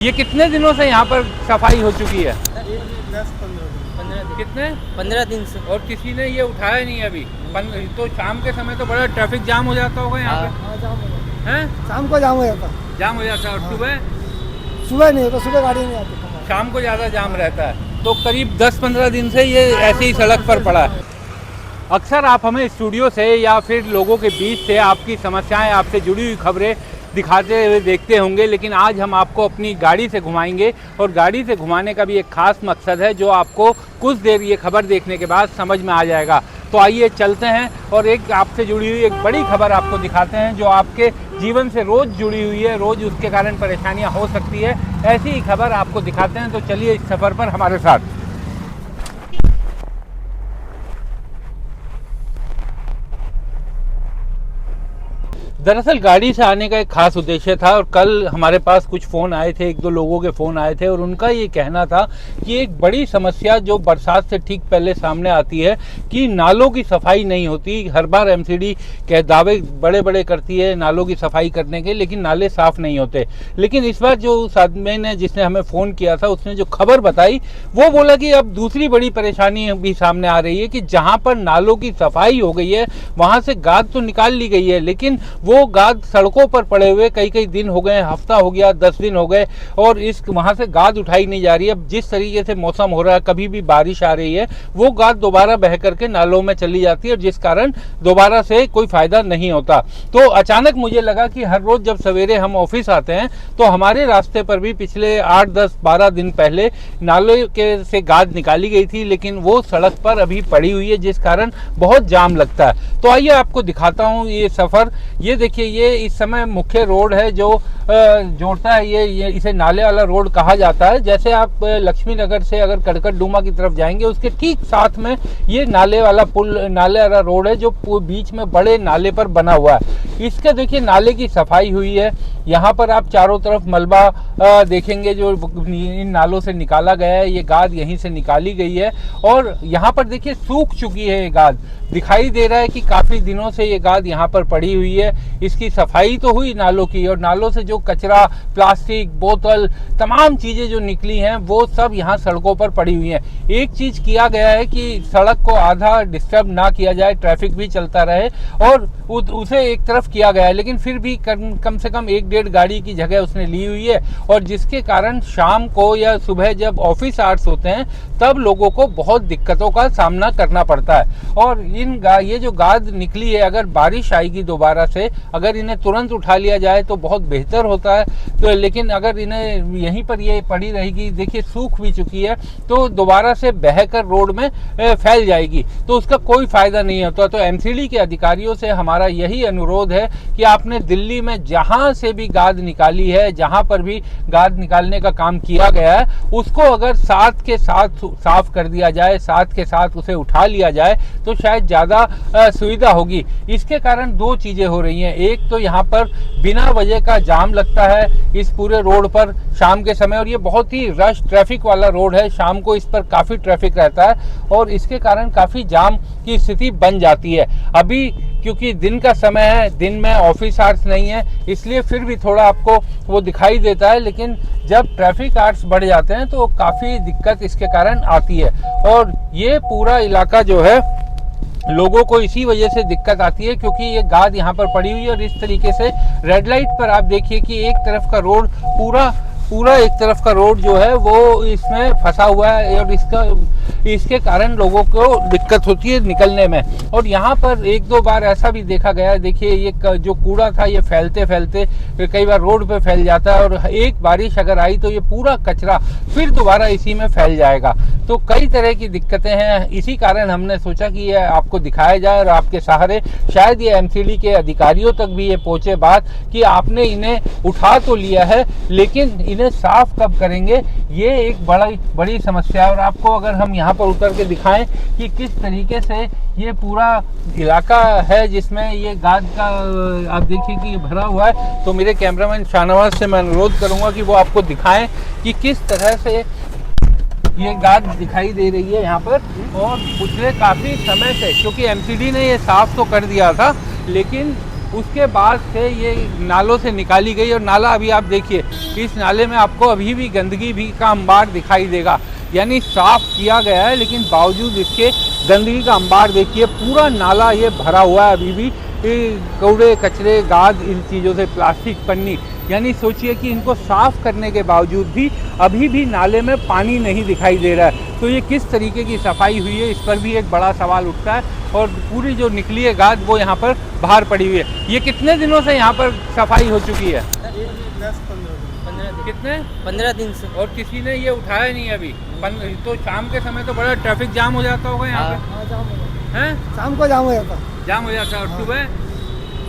ये कितने दिनों से यहाँ पर सफाई हो चुकी है? 10-15 दिन। कितने? 15 दिन से। और किसी ने ये उठाया नहीं अभी? तो शाम के समय तो बड़ा ट्रैफिक जाम हो जाता होगा यहाँ पे? हाँ, जाम हो जाता हैं? शाम को जाम हो जाता। जाम हो जाता है। और सुबह नहीं होता, सुबह गाड़ी नहीं आती। शाम को ज़्यादा जाम रहता है। तो करीब 10-15 दिन से ये ऐसे ही सड़क पर पड़ा है। अक्सर आप हमें स्टूडियो से या फिर लोगों के बीच से आपकी समस्याएं, आपसे जुड़ी हुई खबरें दिखाते हुए देखते होंगे, लेकिन आज हम आपको अपनी गाड़ी से घुमाएंगे और गाड़ी से घुमाने का भी एक खास मकसद है जो आपको कुछ देर ये खबर देखने के बाद समझ में आ जाएगा। तो आइए चलते हैं और एक आपसे जुड़ी हुई एक बड़ी खबर आपको दिखाते हैं जो आपके जीवन से रोज़ जुड़ी हुई है, रोज़ उसके कारण परेशानियां हो सकती है। ऐसी ही खबर आपको दिखाते हैं। तो चलिए इस सफ़र पर हमारे साथ। दरअसल गाड़ी से आने का एक खास उद्देश्य था और कल हमारे पास कुछ फ़ोन आए थे, एक दो लोगों के फ़ोन आए थे और उनका ये कहना था कि एक बड़ी समस्या जो बरसात से ठीक पहले सामने आती है कि नालों की सफाई नहीं होती। हर बार एमसीडी के दावे बड़े बड़े करती है नालों की सफाई करने के, लेकिन नाले साफ़ नहीं होते। लेकिन इस बार जो उस आदमी ने जिसने हमें फ़ोन किया था उसने जो खबर बताई वो बोला कि अब दूसरी बड़ी परेशानी भी सामने आ रही है कि जहाँ पर नालों की सफाई हो गई है वहाँ से गाद तो निकाल ली गई है, लेकिन वो गाद सड़कों पर पड़े हुए कई दिन हो गए, हफ्ता हो गया, 10 दिन हो गए और इस वहाँ से गाद उठाई नहीं जा रही है। अब जिस तरीके से मौसम हो रहा है, कभी भी बारिश आ रही है, वो गाद दोबारा बह करके नालों में चली जाती है और जिस कारण दोबारा से कोई फायदा नहीं होता। तो अचानक मुझे लगा कि हर रोज जब सवेरे हम ऑफिस आते हैं तो हमारे रास्ते पर भी पिछले 8, 10, 12 दिन पहले नाले के से गाद निकाली गई थी, लेकिन वो सड़क पर अभी पड़ी हुई है जिस कारण बहुत जाम लगता है। तो आइए आपको दिखाता हूँ ये सफ़र। ये देखिए, ये इस समय मुख्य रोड है जो जोड़ता है ये इसे नाले वाला रोड कहा जाता है। जैसे आप लक्ष्मी नगर से अगर कड़कड़डूमा की तरफ जाएंगे उसके ठीक साथ में ये नाले वाला पुल, नाले वाला रोड है जो बीच में बड़े नाले पर बना हुआ है। इसके देखिए नाले की सफाई हुई है। यहाँ पर आप चारों तरफ मलबा देखेंगे जो इन नालों से निकाला गया है, ये गाद यहीं से निकाली गई है और यहाँ पर देखिए सूख चुकी है ये गाद। दिखाई दे रहा है कि काफ़ी दिनों से ये गाद यहाँ पर पड़ी हुई है। इसकी सफाई तो हुई नालों की और नालों से जो कचरा, प्लास्टिक, बोतल, तमाम चीज़ें जो निकली हैं वो सब यहाँ सड़कों पर पड़ी हुई हैं। एक चीज़ किया गया है कि सड़क को आधा डिस्टर्ब ना किया जाए, ट्रैफिक भी चलता रहे और उसे एक तरफ किया गया है, लेकिन फिर भी कम से कम 1-1.5 गाड़ी की जगह उसने ली हुई है और जिसके कारण शाम को या सुबह जब ऑफिस आवर्स होते हैं तब लोगों को बहुत दिक्कतों का सामना करना पड़ता है। और ये जो गाद निकली है, अगर बारिश आएगी दोबारा से, अगर इन्हें तुरंत उठा लिया जाए तो बहुत बेहतर होता है। तो लेकिन अगर इन्हें यहीं पर ये पड़ी रहेगी, देखिए सूख भी चुकी है, तो दोबारा से बहकर रोड में फैल जाएगी, तो उसका कोई फायदा नहीं होता। तो एमसीडी के अधिकारियों से हमारा यही अनुरोध है कि आपने दिल्ली में जहां से भी गाद निकाली है, जहां पर भी गाद निकालने का काम किया गया है, उसको अगर साथ के साथ साफ कर दिया जाए, साथ के साथ उसे उठा लिया जाए तो शायद ज़्यादा सुविधा होगी। इसके कारण दो चीज़ें हो रही हैं। एक तो यहाँ पर बिना वजह का जाम लगता है इस पूरे रोड पर शाम के समय, और ये बहुत ही रश ट्रैफिक वाला रोड है। शाम को इस पर काफ़ी ट्रैफिक रहता है और इसके कारण काफ़ी जाम की स्थिति बन जाती है। अभी क्योंकि दिन का समय है, दिन में ऑफिस आवर्स नहीं है, इसलिए फिर भी थोड़ा आपको वो दिखाई देता है, लेकिन जब ट्रैफिक आवर्स बढ़ जाते हैं तो काफ़ी दिक्कत इसके कारण आती है। और ये पूरा इलाका जो है लोगों को इसी वजह से दिक्कत आती है क्योंकि ये गाद यहाँ पर पड़ी हुई है और इस तरीके से रेड लाइट पर आप देखिए कि एक तरफ का रोड पूरा एक तरफ का रोड जो है वो इसमें फंसा हुआ है और इसके कारण लोगों को दिक्कत होती है निकलने में। और यहाँ पर 1-2 बार ऐसा भी देखा गया है, देखिए ये जो कूड़ा था ये फैलते फैलते कई बार रोड पे फैल जाता है और एक बारिश अगर आई तो ये पूरा कचरा फिर दोबारा इसी में फैल जाएगा। तो कई तरह की दिक्कतें हैं, इसी कारण हमने सोचा कि ये आपको दिखाया जाए और आपके सहारे शायद ये एमसीडी के अधिकारियों तक भी ये पहुँचे बात कि आपने इन्हें उठा तो लिया है लेकिन इन्हें साफ कब करेंगे, ये एक बड़ी समस्या है। और आपको अगर हम यहाँ पर उतर के दिखाएं कि किस तरीके से ये पूरा इलाका है जिसमें ये गाद का आप देखिए कि भरा हुआ है, तो मेरे कैमरामैन शाहनवाज से मैं अनुरोध करूँगा कि वो आपको दिखाएं कि किस तरह से ये गाद दिखाई दे रही है यहाँ पर। और पिछले काफ़ी समय से, क्योंकि एमसीडी ने ये साफ तो कर दिया था, लेकिन उसके बाद से ये नालों से निकाली गई और नाला अभी आप देखिए इस नाले में आपको अभी भी गंदगी भी का अंबार दिखाई देगा, यानी साफ किया गया है लेकिन बावजूद इसके गंदगी का अंबार देखिए, पूरा नाला ये भरा हुआ है अभी भी कूड़े कचरे गाद इन चीज़ों से, प्लास्टिक पन्नी, यानी सोचिए कि इनको साफ करने के बावजूद भी अभी भी नाले में पानी नहीं दिखाई दे रहा है। तो ये किस तरीके की सफाई हुई है, इस पर भी एक बड़ा सवाल उठता है। और पूरी जो निकली है गाद वो यहाँ पर बाहर पड़ी हुई है। ये कितने दिनों से यहाँ पर सफाई हो चुकी है? 15 दिन। कितने? 15 दिन से। और किसी ने ये उठाया नहीं अभी? तो शाम के समय तो बड़ा ट्रैफिक जाम हो जाता होगा यहाँ पे? हाँ, जाम हो जाता हैं? शाम को जाम हो जाता जाम हो जाता है। और सुबह?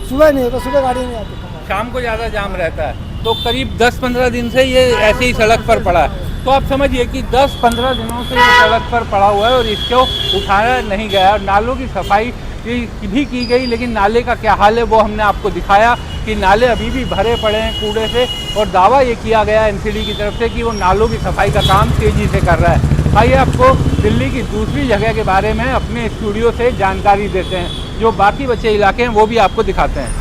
सुबह नहीं होता, सुबह गाड़ी नहीं आती। शाम को ज़्यादा जाम रहता है। तो करीब 10-15 दिन से ये ऐसे ही सड़क पर पड़ा है। तो आप समझिए कि 10-15 दिनों से ये सड़क पर पड़ा हुआ है और इसको उठाया नहीं गया। और नालों की सफाई भी की गई लेकिन नाले का क्या हाल है वो हमने आपको दिखाया कि नाले अभी भी भरे पड़े हैं कूड़े से। और दावा ये किया गया एमसीडी की तरफ से कि वो नालों की सफाई का काम तेज़ी से कर रहा है। आइए आपको दिल्ली की दूसरी जगह के बारे में अपने स्टूडियो से जानकारी देते हैं, जो बाकी बचे इलाके हैं वो भी आपको दिखाते हैं।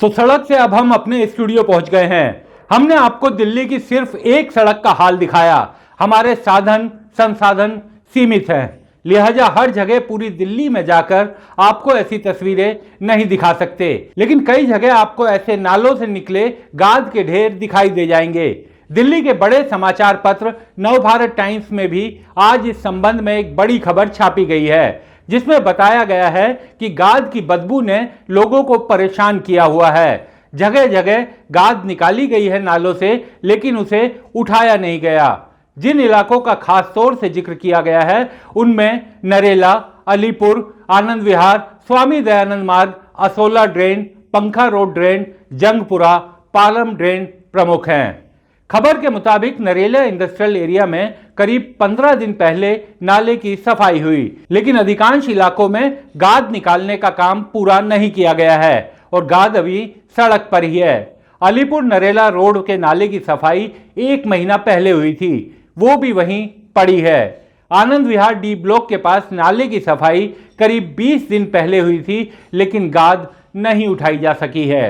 तो सड़क से अब हम अपने स्टूडियो पहुंच गए हैं। हमने आपको दिल्ली की सिर्फ एक सड़क का हाल दिखाया। हमारे साधन संसाधन सीमित हैं, लिहाजा हर जगह पूरी दिल्ली में जाकर आपको ऐसी तस्वीरें नहीं दिखा सकते। लेकिन कई जगह आपको ऐसे नालों से निकले गाद के ढेर दिखाई दे जाएंगे। दिल्ली के बड़े समाचार पत्र नवभारत टाइम्स में भी आज इस संबंध में एक बड़ी खबर छापी गई है, जिसमें बताया गया है कि गाद की बदबू ने लोगों को परेशान किया हुआ है। जगह जगह गाद निकाली गई है नालों से, लेकिन उसे उठाया नहीं गया। जिन इलाकों का खास तौर से जिक्र किया गया है उनमें नरेला, अलीपुर, आनंद विहार, स्वामी दयानंद मार्ग, असोला ड्रेन, पंखा road drain, Jangpura, Palam drain प्रमुख हैं। खबर के मुताबिक नरेला इंडस्ट्रियल एरिया में करीब 15 दिन पहले नाले की सफाई हुई, लेकिन अधिकांश इलाकों में गाद निकालने का काम पूरा नहीं किया गया है और गाद अभी सड़क पर ही है। अलीपुर नरेला रोड के नाले की सफाई 1 महीना पहले हुई थी, वो भी वहीं पड़ी है। आनंद विहार डी ब्लॉक के पास नाले की सफाई करीब 20 दिन पहले हुई थी, लेकिन गाद नहीं उठाई जा सकी है।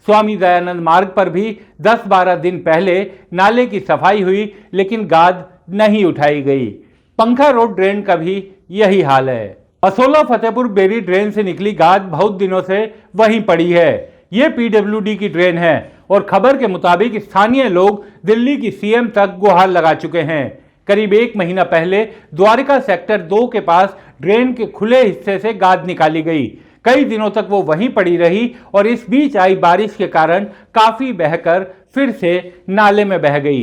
स्वामी दयानंद मार्ग पर भी 10-12 दिन पहले नाले की सफाई हुई, लेकिन गाद नहीं उठाई गई। पंखा रोड ड्रेन का भी यही हाल है। असोला फतेहपुर बेरी ड्रेन से निकली गाद बहुत दिनों से वहीं पड़ी है। ये पीडब्ल्यूडी की ड्रेन है और खबर के मुताबिक स्थानीय लोग दिल्ली की सीएम तक गुहार लगा चुके हैं। करीब 1 महीना पहले द्वारिका सेक्टर 2 के पास ड्रेन के खुले हिस्से से गाद निकाली गई। कई दिनों तक वो वहीं पड़ी रही और इस बीच आई बारिश के कारण काफी बहकर फिर से नाले में बह गई।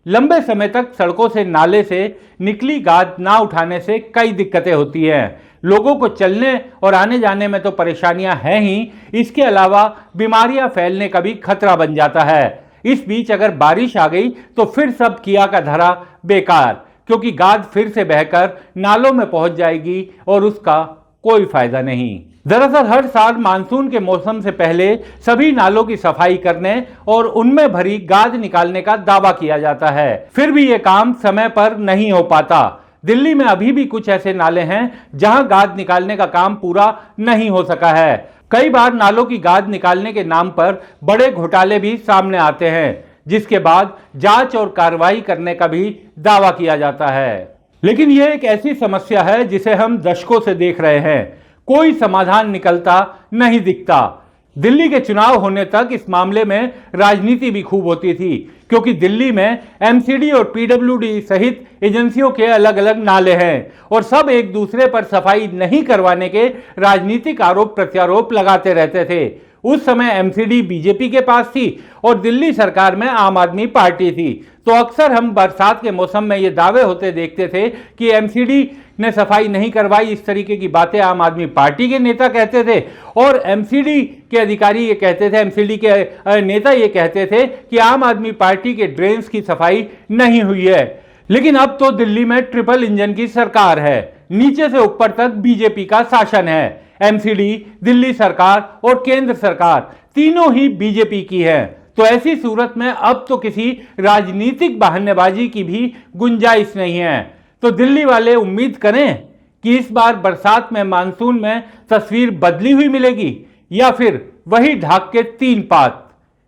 लंबे समय तक सड़कों से नाले से निकली गाद ना उठाने से कई दिक्कतें होती हैं। लोगों को चलने और आने जाने में तो परेशानियां हैं ही, इसके अलावा बीमारियां फैलने का भी खतरा बन जाता है। इस बीच अगर बारिश आ गई तो फिर सब किया का धरा बेकार, क्योंकि गाद फिर से बहकर नालों में पहुंच जाएगी और उसका कोई फायदा नहीं। दरअसल हर साल मानसून के मौसम से पहले सभी नालों की सफाई करने और उनमें भरी गाद निकालने का दावा किया जाता है, फिर भी ये काम समय पर नहीं हो पाता। दिल्ली में अभी भी कुछ ऐसे नाले हैं जहां गाद निकालने का काम पूरा नहीं हो सका है। कई बार नालों की गाद निकालने के नाम पर बड़े घोटाले भी सामने आते हैं, जिसके बाद जांच और कार्रवाई करने का भी दावा किया जाता है। लेकिन यह एक ऐसी समस्या है जिसे हम दशकों से देख रहे हैं, कोई समाधान निकलता नहीं दिखता। दिल्ली के चुनाव होने तक इस मामले में राजनीति भी खूब होती थी, क्योंकि दिल्ली में एमसीडी और पीडब्ल्यूडी सहित एजेंसियों के अलग अलग नाले हैं और सब एक दूसरे पर सफाई नहीं करवाने के राजनीतिक आरोप प्रत्यारोप लगाते रहते थे। उस समय एमसीडी बीजेपी के पास थी और दिल्ली सरकार में आम आदमी पार्टी थी, तो अक्सर हम बरसात के मौसम में ये दावे होते देखते थे कि एमसीडी ने सफाई नहीं करवाई। इस तरीके की बातें आम आदमी पार्टी के नेता कहते थे और एमसीडी के अधिकारी ये कहते थे, एमसीडी के नेता ये कहते थे कि आम आदमी पार्टी के ड्रेन्स की सफाई नहीं हुई है। लेकिन अब तो दिल्ली में ट्रिपल इंजन की सरकार है, नीचे से ऊपर तक बीजेपी का शासन है। एमसीडी, दिल्ली सरकार और केंद्र सरकार तीनों ही बीजेपी की है। तो ऐसी सूरत में अब तो किसी राजनीतिक बहानेबाजी की भी गुंजाइश नहीं है। तो दिल्ली वाले उम्मीद करें कि इस बार बरसात में मानसून में तस्वीर बदली हुई मिलेगी या फिर वही ढाक के 3 पात।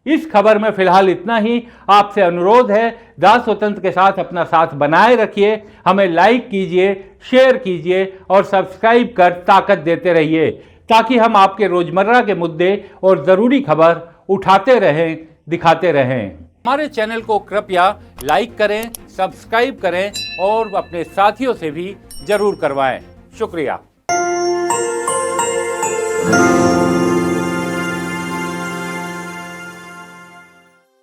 इस खबर में फिलहाल इतना ही। आपसे अनुरोध है, दास स्वतंत्र के साथ अपना साथ बनाए रखिए, हमें लाइक कीजिए, शेयर कीजिए और सब्सक्राइब कर ताकत देते रहिए, ताकि हम आपके रोजमर्रा के मुद्दे और ज़रूरी खबर उठाते रहें, दिखाते रहें। हमारे चैनल को कृपया लाइक करें, सब्सक्राइब करें और अपने साथियों से भी जरूर करवाएं। शुक्रिया।